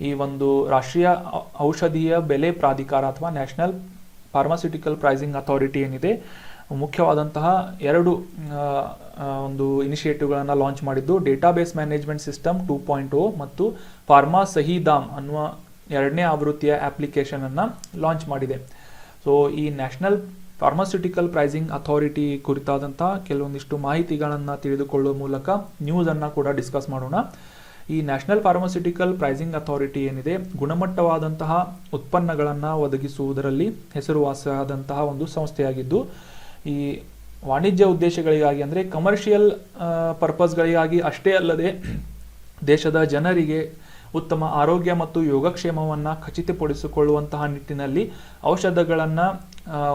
ಈ ಒಂದು ರಾಷ್ಟ್ರೀಯ ಔಷಧೀಯ ಬೆಲೆ ಪ್ರಾಧಿಕಾರ ಅಥವಾ ನ್ಯಾಷನಲ್ ಫಾರ್ಮಾಸ್ಯೂಟಿಕಲ್ ಪ್ರೈಸಿಂಗ್ ಅಥಾರಿಟಿ ಏನಿದೆ, ಮುಖ್ಯವಾದಂತಹ 2 ಒಂದು ಇನಿಷಿಯೇಟಿವ್ಗಳನ್ನು ಲಾಂಚ್ ಮಾಡಿದ್ದು, ಡೇಟಾಬೇಸ್ ಮ್ಯಾನೇಜ್ಮೆಂಟ್ ಸಿಸ್ಟಮ್ 2.0 ಮತ್ತು ಫಾರ್ಮಾ ಸಹಿದಾಮ್ ಅನ್ನುವ 2ನೇ ಆವೃತ್ತಿಯ ಅಪ್ಲಿಕೇಶನನ್ನು ಲಾಂಚ್ ಮಾಡಿದೆ. ಸೊ ಈ ನ್ಯಾಷನಲ್ ಫಾರ್ಮಾಸ್ಯೂಟಿಕಲ್ ಪ್ರೈಸಿಂಗ್ ಅಥಾರಿಟಿ ಕುರಿತಾದಂತಹ ಕೆಲವೊಂದಿಷ್ಟು ಮಾಹಿತಿಗಳನ್ನು ತಿಳಿದುಕೊಳ್ಳುವ ಮೂಲಕ ನ್ಯೂಸನ್ನು ಕೂಡ ಡಿಸ್ಕಸ್ ಮಾಡೋಣ. ಈ ನ್ಯಾಷನಲ್ ಫಾರ್ಮಾಸ್ಯೂಟಿಕಲ್ ಪ್ರೈಸಿಂಗ್ ಅಥಾರಿಟಿ ಏನಿದೆ, ಗುಣಮಟ್ಟವಾದಂತಹ ಉತ್ಪನ್ನಗಳನ್ನು ಒದಗಿಸುವುದರಲ್ಲಿ ಹೆಸರುವಾಸಿಯಾದಂತಹ ಒಂದು ಸಂಸ್ಥೆಯಾಗಿದ್ದು, ಈ ವಾಣಿಜ್ಯ ಉದ್ದೇಶಗಳಿಗಾಗಿ, ಅಂದರೆ ಕಮರ್ಷಿಯಲ್ ಪರ್ಪಸ್ಗಳಿಗಾಗಿ ಅಷ್ಟೇ ಅಲ್ಲದೆ ದೇಶದ ಜನರಿಗೆ ಉತ್ತಮ ಆರೋಗ್ಯ ಮತ್ತು ಯೋಗಕ್ಷೇಮವನ್ನು ಖಚಿತಪಡಿಸಿಕೊಳ್ಳುವಂತಹ ನಿಟ್ಟಿನಲ್ಲಿ ಔಷಧಗಳನ್ನು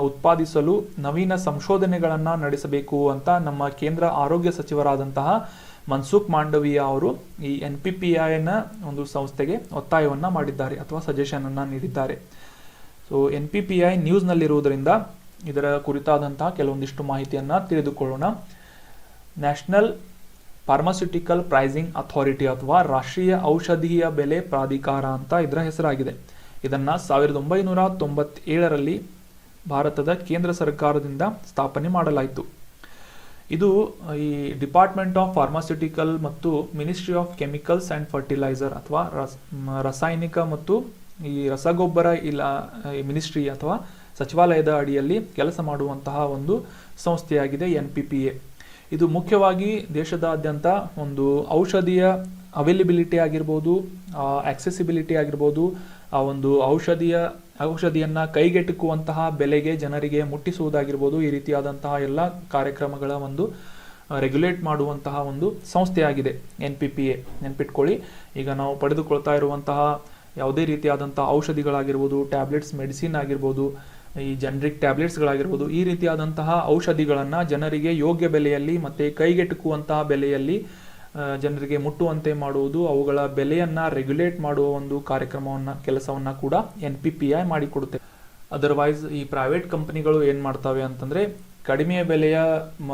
ಉತ್ಪಾದಿಸಲು ನವೀನ ಸಂಶೋಧನೆಗಳನ್ನು ನಡೆಸಬೇಕು ಅಂತ ನಮ್ಮ ಕೇಂದ್ರ ಆರೋಗ್ಯ ಸಚಿವರಾದಂತಹ ಮನ್ಸುಖ್ ಮಾಂಡವಿಯಾ ಅವರು ಈ NPPAನ ಒಂದು ಸಂಸ್ಥೆಗೆ ಒತ್ತಾಯವನ್ನು ಮಾಡಿದ್ದಾರೆ ಅಥವಾ ಸಜೆಷನನ್ನು ನೀಡಿದ್ದಾರೆ. ಸೊ NPPA ನ್ಯೂಸ್ನಲ್ಲಿರುವುದರಿಂದ ಇದರ ಕುರಿತಾದಂತಹ ಕೆಲವೊಂದಿಷ್ಟು ಮಾಹಿತಿಯನ್ನು ತಿಳಿದುಕೊಳ್ಳೋಣ. ನ್ಯಾಷನಲ್ ಫಾರ್ಮಾಸ್ಯೂಟಿಕಲ್ ಪ್ರೈಸಿಂಗ್ ಅಥಾರಿಟಿ ಅಥವಾ ರಾಷ್ಟ್ರೀಯ ಔಷಧೀಯ ಬೆಲೆ ಪ್ರಾಧಿಕಾರ ಅಂತ ಇದರ ಹೆಸರಾಗಿದೆ. ಇದನ್ನು 1997ರಲ್ಲಿ ಭಾರತದ ಕೇಂದ್ರ ಸರ್ಕಾರದಿಂದ ಸ್ಥಾಪನೆ ಮಾಡಲಾಯಿತು. ಇದು ಈ ಡಿಪಾರ್ಟ್ಮೆಂಟ್ ಆಫ್ ಫಾರ್ಮಾಸ್ಯೂಟಿಕಲ್ ಮತ್ತು ministry of chemicals and fertiliser ಅಥವಾ ರಾಸಾಯನಿಕ ಮತ್ತು ಈ ರಸಗೊಬ್ಬರ ಮಿನಿಸ್ಟ್ರಿ ಅಥವಾ ಸಚಿವಾಲಯದ ಅಡಿಯಲ್ಲಿ ಕೆಲಸ ಮಾಡುವಂತಹ ಒಂದು ಸಂಸ್ಥೆಯಾಗಿದೆ NPPA. ಇದು ಮುಖ್ಯವಾಗಿ ದೇಶದಾದ್ಯಂತ ಒಂದು ಔಷಧಿಯ ಅವೈಲಬಿಲಿಟಿ ಆಗಿರ್ಬೋದು, ಆಕ್ಸೆಸಿಬಿಲಿಟಿ ಆಗಿರ್ಬೋದು, ಆ ಒಂದು ಔಷಧಿಯನ್ನು ಕೈಗೆಟುಕುವಂತಹ ಬೆಲೆಗೆ ಜನರಿಗೆ ಮುಟ್ಟಿಸುವುದಾಗಿರ್ಬೋದು, ಈ ರೀತಿಯಾದಂತಹ ಎಲ್ಲ ಕಾರ್ಯಕ್ರಮಗಳ ಒಂದು ರೆಗ್ಯುಲೇಟ್ ಮಾಡುವಂತಹ ಒಂದು ಸಂಸ್ಥೆಯಾಗಿದೆ NPPA. ನೆನ್ಪಿಟ್ಕೊಳ್ಳಿ, ಈಗ ನಾವು ಪಡೆದುಕೊಳ್ತಾ ಇರುವಂತಹ ಯಾವುದೇ ರೀತಿಯಾದಂತಹ ಔಷಧಿಗಳಾಗಿರ್ಬೋದು, ಟ್ಯಾಬ್ಲೆಟ್ಸ್, ಮೆಡಿಸಿನ್ ಆಗಿರ್ಬೋದು, ಈ ಜನರಿಕ್ ಟ್ಯಾಬ್ಲೆಟ್ಸ್ಗಳಾಗಿರ್ಬೋದು, ಈ ರೀತಿಯಾದಂತಹ ಔಷಧಿಗಳನ್ನು ಜನರಿಗೆ ಯೋಗ್ಯ ಬೆಲೆಯಲ್ಲಿ ಮತ್ತು ಕೈಗೆಟುಕುವಂತಹ ಬೆಲೆಯಲ್ಲಿ ಜನರಿಗೆ ಮುಟ್ಟುವಂತೆ ಮಾಡುವುದು, ಅವುಗಳ ಬೆಲೆಯನ್ನು ರೆಗ್ಯುಲೇಟ್ ಮಾಡುವ ಒಂದು ಕೆಲಸವನ್ನು ಕೂಡ NPPA ಮಾಡಿಕೊಡುತ್ತೆ. ಅದರ್ವೈಸ್ ಈ ಪ್ರೈವೇಟ್ ಕಂಪನಿಗಳು ಏನು ಮಾಡ್ತವೆ ಅಂತಂದರೆ ಕಡಿಮೆ ಬೆಲೆಯ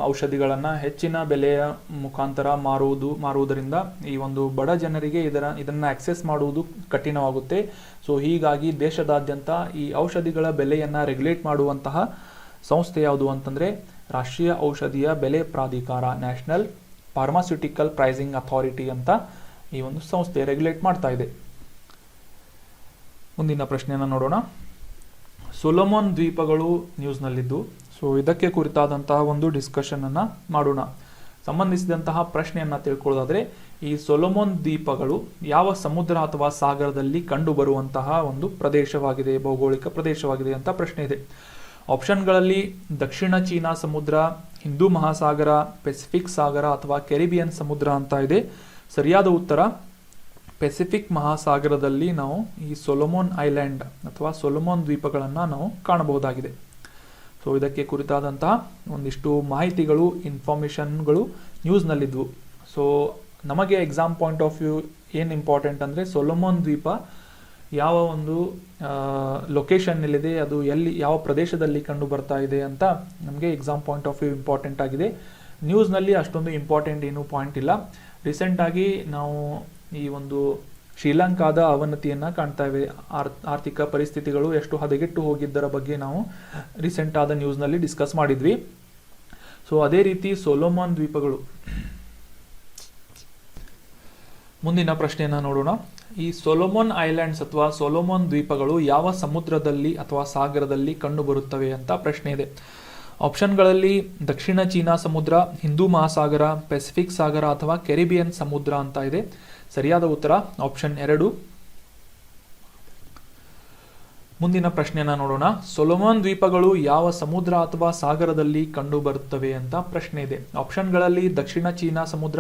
ಔಷಧಿಗಳನ್ನು ಹೆಚ್ಚಿನ ಬೆಲೆಯ ಮುಖಾಂತರ ಮಾರುವುದರಿಂದ ಈ ಒಂದು ಬಡ ಜನರಿಗೆ ಇದನ್ನು ಆಕ್ಸೆಸ್ ಮಾಡುವುದು ಕಠಿಣವಾಗುತ್ತೆ. ಸೊ ಹೀಗಾಗಿ ದೇಶದಾದ್ಯಂತ ಈ ಔಷಧಿಗಳ ಬೆಲೆಯನ್ನು ರೆಗ್ಯುಲೇಟ್ ಮಾಡುವಂತಹ ಸಂಸ್ಥೆ ಯಾವುದು ಅಂತಂದರೆ ರಾಷ್ಟ್ರೀಯ ಔಷಧಿಯ ಬೆಲೆ ಪ್ರಾಧಿಕಾರ, ನ್ಯಾಷನಲ್ ಫಾರ್ಮಾಸ್ಯೂಟಿಕಲ್ ಪ್ರೈಸಿಂಗ್ ಅಥಾರಿಟಿ ಅಂತ ಈ ಒಂದು ಸಂಸ್ಥೆ ರೆಗ್ಯುಲೇಟ್ ಮಾಡ್ತಾ ಇದೆ. ಮುಂದಿನ ಪ್ರಶ್ನೆಯನ್ನು ನೋಡೋಣ. ಸೊಲೊಮನ್ ದ್ವೀಪಗಳು ನ್ಯೂಸ್ನಲ್ಲಿದ್ದು, ಸೊ ಇದಕ್ಕೆ ಕುರಿತಾದಂತಹ ಒಂದು ಡಿಸ್ಕಷನನ್ನು ಮಾಡೋಣ. ಸಂಬಂಧಿಸಿದಂತಹ ಪ್ರಶ್ನೆಯನ್ನು ತಿಳ್ಕೊಳ್ಳೋದಾದರೆ, ಈ ಸೊಲೊಮನ್ ದ್ವೀಪಗಳು ಯಾವ ಸಮುದ್ರ ಅಥವಾ ಸಾಗರದಲ್ಲಿ ಕಂಡುಬರುವಂತಹ ಒಂದು ಪ್ರದೇಶವಾಗಿದೆ, ಭೌಗೋಳಿಕ ಪ್ರದೇಶವಾಗಿದೆ ಅಂತ ಪ್ರಶ್ನೆ ಇದೆ. ಆಪ್ಷನ್ಗಳಲ್ಲಿ ದಕ್ಷಿಣ ಚೀನಾ ಸಮುದ್ರ, ಹಿಂದೂ ಮಹಾಸಾಗರ, ಪೆಸಿಫಿಕ್ ಸಾಗರ ಅಥವಾ ಕೆರಿಬಿಯನ್ ಸಮುದ್ರ ಅಂತ ಇದೆ. ಸರಿಯಾದ ಉತ್ತರ ಪೆಸಿಫಿಕ್ ಮಹಾಸಾಗರದಲ್ಲಿ ನಾವು ಈ ಸೊಲೊಮನ್ ಐಲ್ಯಾಂಡ್ ಅಥವಾ ಸೊಲೊಮನ್ ದ್ವೀಪಗಳನ್ನು ನಾವು ಕಾಣಬಹುದಾಗಿದೆ. ಸೊ ಇದಕ್ಕೆ ಕುರಿತಾದಂತಹ ಒಂದಿಷ್ಟು ಮಾಹಿತಿಗಳು, ಇನ್ಫಾರ್ಮೇಷನ್ಗಳು ನ್ಯೂಸ್ನಲ್ಲಿದ್ವು. ಸೊ ನಮಗೆ ಎಕ್ಸಾಮ್ ಪಾಯಿಂಟ್ ಆಫ್ ವ್ಯೂ ಏನು ಇಂಪಾರ್ಟೆಂಟ್ ಅಂದರೆ ಸೊಲೊಮನ್ ದ್ವೀಪ ಯಾವ ಒಂದು ಲೊಕೇಶನ್ನಲ್ಲಿದೆ, ಅದು ಯಾವ ಪ್ರದೇಶದಲ್ಲಿ ಕಂಡು ಬರ್ತಾ ಇದೆ ಅಂತ ನಮಗೆ exam point of view important ಆಗಿದೆ. ನ್ಯೂಸ್ನಲ್ಲಿ ಅಷ್ಟೊಂದು ಇಂಪಾರ್ಟೆಂಟ್ ಏನೂ ಪಾಯಿಂಟ್ ಇಲ್ಲ. ರೀಸೆಂಟಾಗಿ ನಾವು ಈ ಒಂದು ಶ್ರೀಲಂಕಾದ ಅವನತಿಯನ್ನು ಕಾಣ್ತಾ ಇವೆ. ಆರ್ಥಿಕ ಪರಿಸ್ಥಿತಿಗಳು ಎಷ್ಟು ಹದಗೆಟ್ಟು ಹೋಗಿದ್ದರ ಬಗ್ಗೆ ನಾವು ರೀಸೆಂಟ್ ಆದ ನ್ಯೂಸ್ನಲ್ಲಿ ಡಿಸ್ಕಸ್ ಮಾಡಿದ್ವಿ. ಸೊ ಅದೇ ರೀತಿ ಸೊಲೊಮನ್ ದ್ವೀಪಗಳು. ಮುಂದಿನ ಪ್ರಶ್ನೆಯನ್ನು ನೋಡೋಣ. ಈ ಸೊಲೊಮನ್ ಐಲ್ಯಾಂಡ್ಸ್ ಅಥವಾ ಸೊಲೊಮನ್ ದ್ವೀಪಗಳು ಯಾವ ಸಮುದ್ರದಲ್ಲಿ ಅಥವಾ ಸಾಗರದಲ್ಲಿ ಕಂಡುಬರುತ್ತವೆ ಅಂತ ಪ್ರಶ್ನೆ ಇದೆ. ಆಪ್ಷನ್ಗಳಲ್ಲಿ ದಕ್ಷಿಣ ಚೀನಾ ಸಮುದ್ರ, ಹಿಂದೂ ಮಹಾಸಾಗರ, ಪೆಸಿಫಿಕ್ ಸಾಗರ ಅಥವಾ ಕೆರಿಬಿಯನ್ ಸಮುದ್ರ ಅಂತ ಇದೆ. ಸರಿಯಾದ ಉತ್ತರ ಆಪ್ಷನ್ 2. ಮುಂದಿನ ಪ್ರಶ್ನೆಯನ್ನು ನೋಡೋಣ. ಸೊಲೊಮನ್ ದ್ವೀಪಗಳು ಯಾವ ಸಮುದ್ರ ಅಥವಾ ಸಾಗರದಲ್ಲಿ ಕಂಡುಬರುತ್ತವೆ ಅಂತ ಪ್ರಶ್ನೆ ಇದೆ. ಆಪ್ಷನ್ಗಳಲ್ಲಿ ದಕ್ಷಿಣ ಚೀನಾ ಸಮುದ್ರ,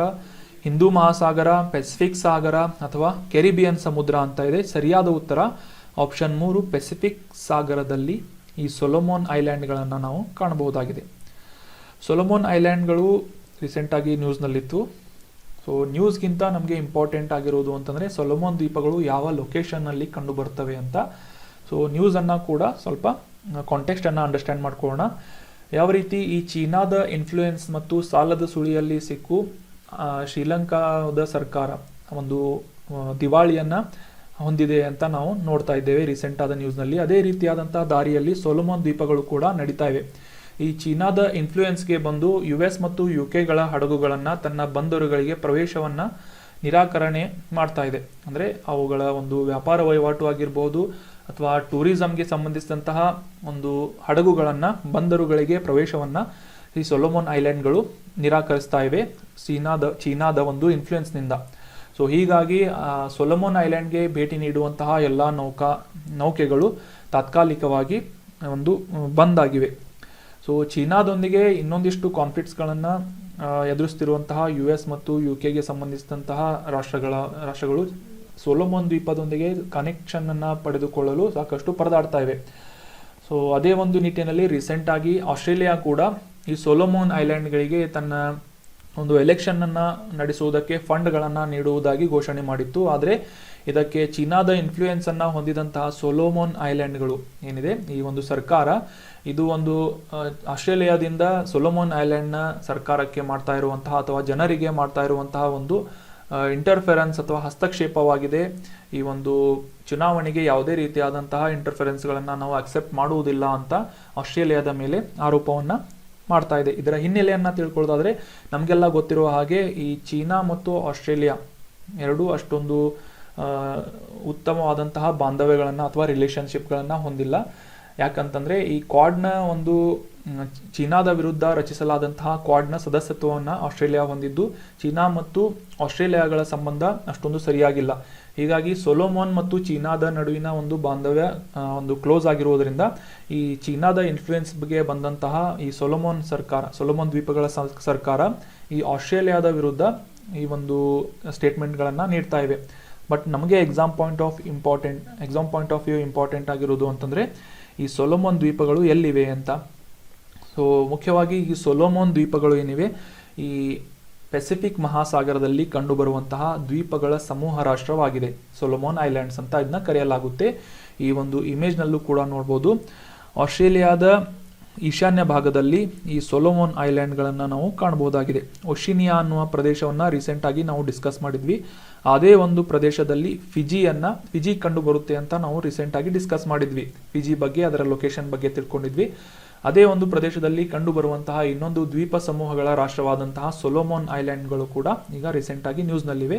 ಹಿಂದೂ ಮಹಾಸಾಗರ, ಪೆಸಿಫಿಕ್ ಸಾಗರ ಅಥವಾ ಕೆರಿಬಿಯನ್ ಸಮುದ್ರ ಅಂತ ಇದೆ. ಸರಿಯಾದ ಉತ್ತರ ಆಪ್ಷನ್ 3, ಪೆಸಿಫಿಕ್ ಸಾಗರದಲ್ಲಿ ಈ ಸೊಲೊಮನ್ ಐಲ್ಯಾಂಡ್ಗಳನ್ನು ನಾವು ಕಾಣಬಹುದಾಗಿದೆ. ಸೊಲೊಮನ್ ಐಲ್ಯಾಂಡ್ಗಳು ರೀಸೆಂಟಾಗಿ ನ್ಯೂಸ್ನಲ್ಲಿತ್ತು. ಸೊ ನ್ಯೂಸ್ಗಿಂತ ನಮಗೆ ಇಂಪಾರ್ಟೆಂಟ್ ಆಗಿರೋದು ಅಂತಂದರೆ ಸೊಲೊಮನ್ ದ್ವೀಪಗಳು ಯಾವ ಲೊಕೇಶನ್ನಲ್ಲಿ ಕಂಡು ಬರ್ತವೆ ಅಂತ. ಸೊ ನ್ಯೂಸನ್ನು ಕೂಡ ಸ್ವಲ್ಪ ಕಾಂಟೆಕ್ಸ್ಟನ್ನು ಅಂಡರ್ಸ್ಟ್ಯಾಂಡ್ ಮಾಡ್ಕೊಳ್ಳೋಣ. ಯಾವ ರೀತಿ ಈ ಚೀನಾದ ಇನ್ಫ್ಲೂಯೆನ್ಸ್ ಮತ್ತು ಸಾಲದ ಸುಳಿಯಲ್ಲಿ ಸಿಕ್ಕು ಶ್ರೀಲಂಕಾದ ಸರ್ಕಾರ ಒಂದು ದಿವಾಳಿಯನ್ನು ಹೊಂದಿದೆ ಅಂತ ನಾವು ನೋಡ್ತಾ ಇದ್ದೇವೆ ರೀಸೆಂಟ್ ಆದ ನ್ಯೂಸ್ನಲ್ಲಿ. ಅದೇ ರೀತಿಯಾದಂತಹ ದಾರಿಯಲ್ಲಿ ಸೊಲೊಮನ್ ದ್ವೀಪಗಳು ಕೂಡ ನಡೀತಾ ಇವೆ. ಈ ಚೀನಾದ ಇನ್ಫ್ಲೂಯೆನ್ಸ್ಗೆ ಬಂದು US ಮತ್ತು UKಗಳ ಹಡಗುಗಳನ್ನು ತನ್ನ ಬಂದರುಗಳಿಗೆ ಪ್ರವೇಶವನ್ನು ನಿರಾಕರಣೆ ಮಾಡ್ತಾ ಇದೆ. ಅಂದರೆ ಅವುಗಳ ಒಂದು ವ್ಯಾಪಾರ ವಹಿವಾಟು ಆಗಿರ್ಬೋದು ಅಥವಾ ಟೂರಿಸಂಗೆ ಸಂಬಂಧಿಸಿದಂತಹ ಒಂದು ಹಡಗುಗಳನ್ನು ಬಂದರುಗಳಿಗೆ ಪ್ರವೇಶವನ್ನು ಈ ಸೊಲೊಮನ್ ಐಲ್ಯಾಂಡ್ಗಳು ನಿರಾಕರಿಸ್ತಾ ಇವೆ ಚೀನಾದ ಒಂದು ಇನ್ಫ್ಲೂಯೆನ್ಸ್ನಿಂದ. ಸೊ ಹೀಗಾಗಿ ಸೊಲೊಮನ್ ಐಲ್ಯಾಂಡ್ಗೆ ಭೇಟಿ ನೀಡುವಂತಹ ಎಲ್ಲ ನೌಕೆಗಳು ತಾತ್ಕಾಲಿಕವಾಗಿ ಒಂದು ಬಂದ್ ಆಗಿವೆ. ಸೊ ಚೀನಾದೊಂದಿಗೆ ಇನ್ನೊಂದಿಷ್ಟು ಕಾನ್ಫ್ಲಿಕ್ಟ್ಸ್ಗಳನ್ನು ಎದುರಿಸ್ತಿರುವಂತಹ US ಮತ್ತು UKಗೆ ಸಂಬಂಧಿಸಿದಂತಹ ರಾಷ್ಟ್ರಗಳು ಸೊಲೊಮನ್ ದ್ವೀಪದೊಂದಿಗೆ ಕನೆಕ್ಷನನ್ನು ಪಡೆದುಕೊಳ್ಳಲು ಸಾಕಷ್ಟು ಪರದಾಡ್ತಾ ಇವೆ. ಸೊ ಅದೇ ಒಂದು ನಿಟ್ಟಿನಲ್ಲಿ ರೀಸೆಂಟಾಗಿ ಆಸ್ಟ್ರೇಲಿಯಾ ಕೂಡ ಈ ಸೊಲೊಮನ್ ಐಲ್ಯಾಂಡ್ಗಳಿಗೆ ತನ್ನ ಒಂದು ಎಲೆಕ್ಷನನ್ನು ನಡೆಸುವುದಕ್ಕೆ ಫಂಡ್ಗಳನ್ನು ನೀಡುವುದಾಗಿ ಘೋಷಣೆ ಮಾಡಿತ್ತು. ಆದರೆ ಇದಕ್ಕೆ ಚೀನಾದ ಇನ್ಫ್ಲೂಯೆನ್ಸನ್ನು ಹೊಂದಿದಂತಹ ಸೊಲೊಮೋನ್ ಐಲ್ಯಾಂಡ್ಗಳು ಏನಿದೆ, ಈ ಒಂದು ಸರ್ಕಾರ ಇದು ಒಂದು ಆಸ್ಟ್ರೇಲಿಯಾದಿಂದ ಸೊಲೊಮೋನ್ ಐಲ್ಯಾಂಡ್ನ ಸರ್ಕಾರಕ್ಕೆ ಮಾಡ್ತಾ ಇರುವಂತಹ ಅಥವಾ ಜನರಿಗೆ ಮಾಡ್ತಾ ಇರುವಂತಹ ಒಂದು ಇಂಟರ್ಫೆರೆನ್ಸ್ ಅಥವಾ ಹಸ್ತಕ್ಷೇಪವಾಗಿದೆ. ಈ ಒಂದು ಚುನಾವಣೆಗೆ ಯಾವುದೇ ರೀತಿಯಾದಂತಹ ಇಂಟರ್ಫೆರೆನ್ಸ್ಗಳನ್ನು ನಾವು ಅಕ್ಸೆಪ್ಟ್ ಮಾಡುವುದಿಲ್ಲ ಅಂತ ಆಸ್ಟ್ರೇಲಿಯಾದ ಮೇಲೆ ಆರೋಪವನ್ನು ಮಾಡ್ತಾ ಇದೆ. ಇದರ ಹಿನ್ನೆಲೆಯನ್ನು ತಿಳ್ಕೊಳ್ಳೋದಾದ್ರೆ ನಮಗೆಲ್ಲ ಗೊತ್ತಿರುವ ಹಾಗೆ ಈ ಚೀನಾ ಮತ್ತು ಆಸ್ಟ್ರೇಲಿಯಾ ಎರಡೂ ಅಷ್ಟೊಂದು ಉತ್ತಮವಾದಂತಹ ಬಾಂಧವ್ಯಗಳನ್ನು ಅಥವಾ ರಿಲೇಷನ್ಶಿಪ್ಗಳನ್ನು ಹೊಂದಿಲ್ಲ. ಯಾಕಂತಂದರೆ ಈ ಕ್ವಾಡ್ನ ಒಂದು ಚೀನಾದ ವಿರುದ್ಧ ರಚಿಸಲಾದಂತಹ ಕ್ವಾಡ್ನ ಸದಸ್ಯತ್ವವನ್ನು ಆಸ್ಟ್ರೇಲಿಯಾ ಹೊಂದಿದ್ದು ಚೀನಾ ಮತ್ತು ಆಸ್ಟ್ರೇಲಿಯಾಗಳ ಸಂಬಂಧ ಅಷ್ಟೊಂದು ಸರಿಯಾಗಿಲ್ಲ. ಹೀಗಾಗಿ ಸೊಲೊಮೋನ್ ಮತ್ತು ಚೀನಾದ ನಡುವಿನ ಒಂದು ಬಾಂಧವ್ಯ ಒಂದು ಕ್ಲೋಸ್ ಆಗಿರುವುದರಿಂದ ಈ ಚೀನಾದ ಇನ್ಫ್ಲೂಯೆನ್ಸ್ ಬಗ್ಗೆ ಬಂದಂತಹ ಈ ಸೊಲೊಮೋನ್ ದ್ವೀಪಗಳ ಸರ್ಕಾರ ಈ ಆಸ್ಟ್ರೇಲಿಯಾದ ವಿರುದ್ಧ ಈ ಒಂದು ಸ್ಟೇಟ್ಮೆಂಟ್ಗಳನ್ನು ನೀಡ್ತಾ ಇವೆ. ಬಟ್ ನಮಗೆ exam point of view important ಆಗಿರೋದು ಅಂತಂದರೆ ಈ ಸೊಲೊಮೋನ್ ದ್ವೀಪಗಳು ಎಲ್ಲಿವೆ ಅಂತ. ಸೊ ಮುಖ್ಯವಾಗಿ ಈ ಸೊಲೊಮೋನ್ ದ್ವೀಪಗಳು ಏನಿವೆ ಈ ಪೆಸಿಫಿಕ್ ಮಹಾಸಾಗರದಲ್ಲಿ ಕಂಡುಬರುವಂತಹ ದ್ವೀಪಗಳ ಸಮೂಹ ರಾಷ್ಟ್ರವಾಗಿದೆ. ಸೊಲೊಮೋನ್ ಐಲ್ಯಾಂಡ್ಸ್ ಅಂತ ಇದನ್ನ ಕರೆಯಲಾಗುತ್ತೆ. ಈ ಒಂದು ಇಮೇಜ್ನಲ್ಲೂ ಕೂಡ ನೋಡ್ಬೋದು. ಆಸ್ಟ್ರೇಲಿಯಾದ ಈಶಾನ್ಯ ಭಾಗದಲ್ಲಿ ಈ ಸೊಲೊಮೋನ್ ಐಲ್ಯಾಂಡ್ಗಳನ್ನು ನಾವು ಕಾಣಬಹುದಾಗಿದೆ. ಒಶಿನಿಯಾ ಅನ್ನುವ ಪ್ರದೇಶವನ್ನು ರೀಸೆಂಟಾಗಿ ನಾವು ಡಿಸ್ಕಸ್ ಮಾಡಿದ್ವಿ. ಅದೇ ಒಂದು ಪ್ರದೇಶದಲ್ಲಿ ಫಿಜಿ ಕಂಡು ಬರುತ್ತೆ ಅಂತ ನಾವು ರೀಸೆಂಟಾಗಿ ಡಿಸ್ಕಸ್ ಮಾಡಿದ್ವಿ. ಫಿಜಿ ಬಗ್ಗೆ, ಅದರ ಲೊಕೇಶನ್ ಬಗ್ಗೆ ತಿಳ್ಕೊಂಡಿದ್ವಿ. ಅದೇ ಒಂದು ಪ್ರದೇಶದಲ್ಲಿ ಕಂಡು ಬರುವಂತಹ ಇನ್ನೊಂದು ದ್ವೀಪ ಸಮೂಹಗಳ ರಾಷ್ಟ್ರವಾದಂತಹ ಸೊಲೊಮೋನ್ ಐಲ್ಯಾಂಡ್ಗಳು ಕೂಡ ಈಗ ರೀಸೆಂಟಾಗಿ ನ್ಯೂಸ್ನಲ್ಲಿವೆ.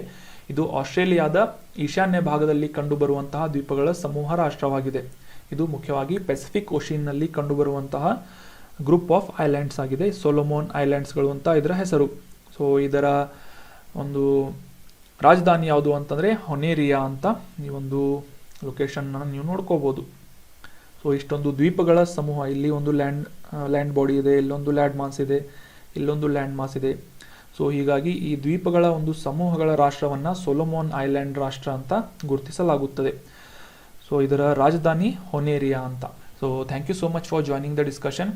ಇದು ಆಸ್ಟ್ರೇಲಿಯಾದ ಈಶಾನ್ಯ ಭಾಗದಲ್ಲಿ ಕಂಡುಬರುವಂತಹ ದ್ವೀಪಗಳ ಸಮೂಹ ರಾಷ್ಟ್ರವಾಗಿದೆ. ಇದು ಮುಖ್ಯವಾಗಿ ಪೆಸಿಫಿಕ್ ಓಷನ್ನಲ್ಲಿ ಕಂಡುಬರುವಂತಹ ಗ್ರೂಪ್ ಆಫ್ ಐಲ್ಯಾಂಡ್ಸ್ ಆಗಿದೆ. ಸೊಲೊಮೋನ್ ಐಲ್ಯಾಂಡ್ಸ್ಗಳು ಅಂತ ಇದರ ಹೆಸರು. ಸೊ ಇದರ ಒಂದು ರಾಜಧಾನಿ ಯಾವುದು ಅಂತಂದರೆ ಹೊನೇರಿಯಾ ಅಂತ ಈ ಒಂದು ಲೊಕೇಶನ್ನ ನೀವು ನೋಡ್ಕೋಬೋದು. ಸೊ ಇಷ್ಟೊಂದು ದ್ವೀಪಗಳ ಸಮೂಹ, ಇಲ್ಲಿ ಒಂದು ಲ್ಯಾಂಡ್ ಬಾಡಿ ಇದೆ, ಇಲ್ಲೊಂದು ಲ್ಯಾಂಡ್ ಮಾಸ್ ಇದೆ, ಇಲ್ಲೊಂದು ಲ್ಯಾಂಡ್ ಮಾಸ್ ಇದೆ. ಸೊ ಹೀಗಾಗಿ ಈ ದ್ವೀಪಗಳ ಒಂದು ಸಮೂಹಗಳ ರಾಷ್ಟ್ರವನ್ನು ಸೊಲೊಮೋನ್ ಐಲ್ಯಾಂಡ್ ರಾಷ್ಟ್ರ ಅಂತ ಗುರುತಿಸಲಾಗುತ್ತದೆ. ಸೊ ಇದರ ರಾಜಧಾನಿ ಹೊನೇರಿಯಾ ಅಂತ. So thank you so much for joining the discussion.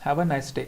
Have a nice day.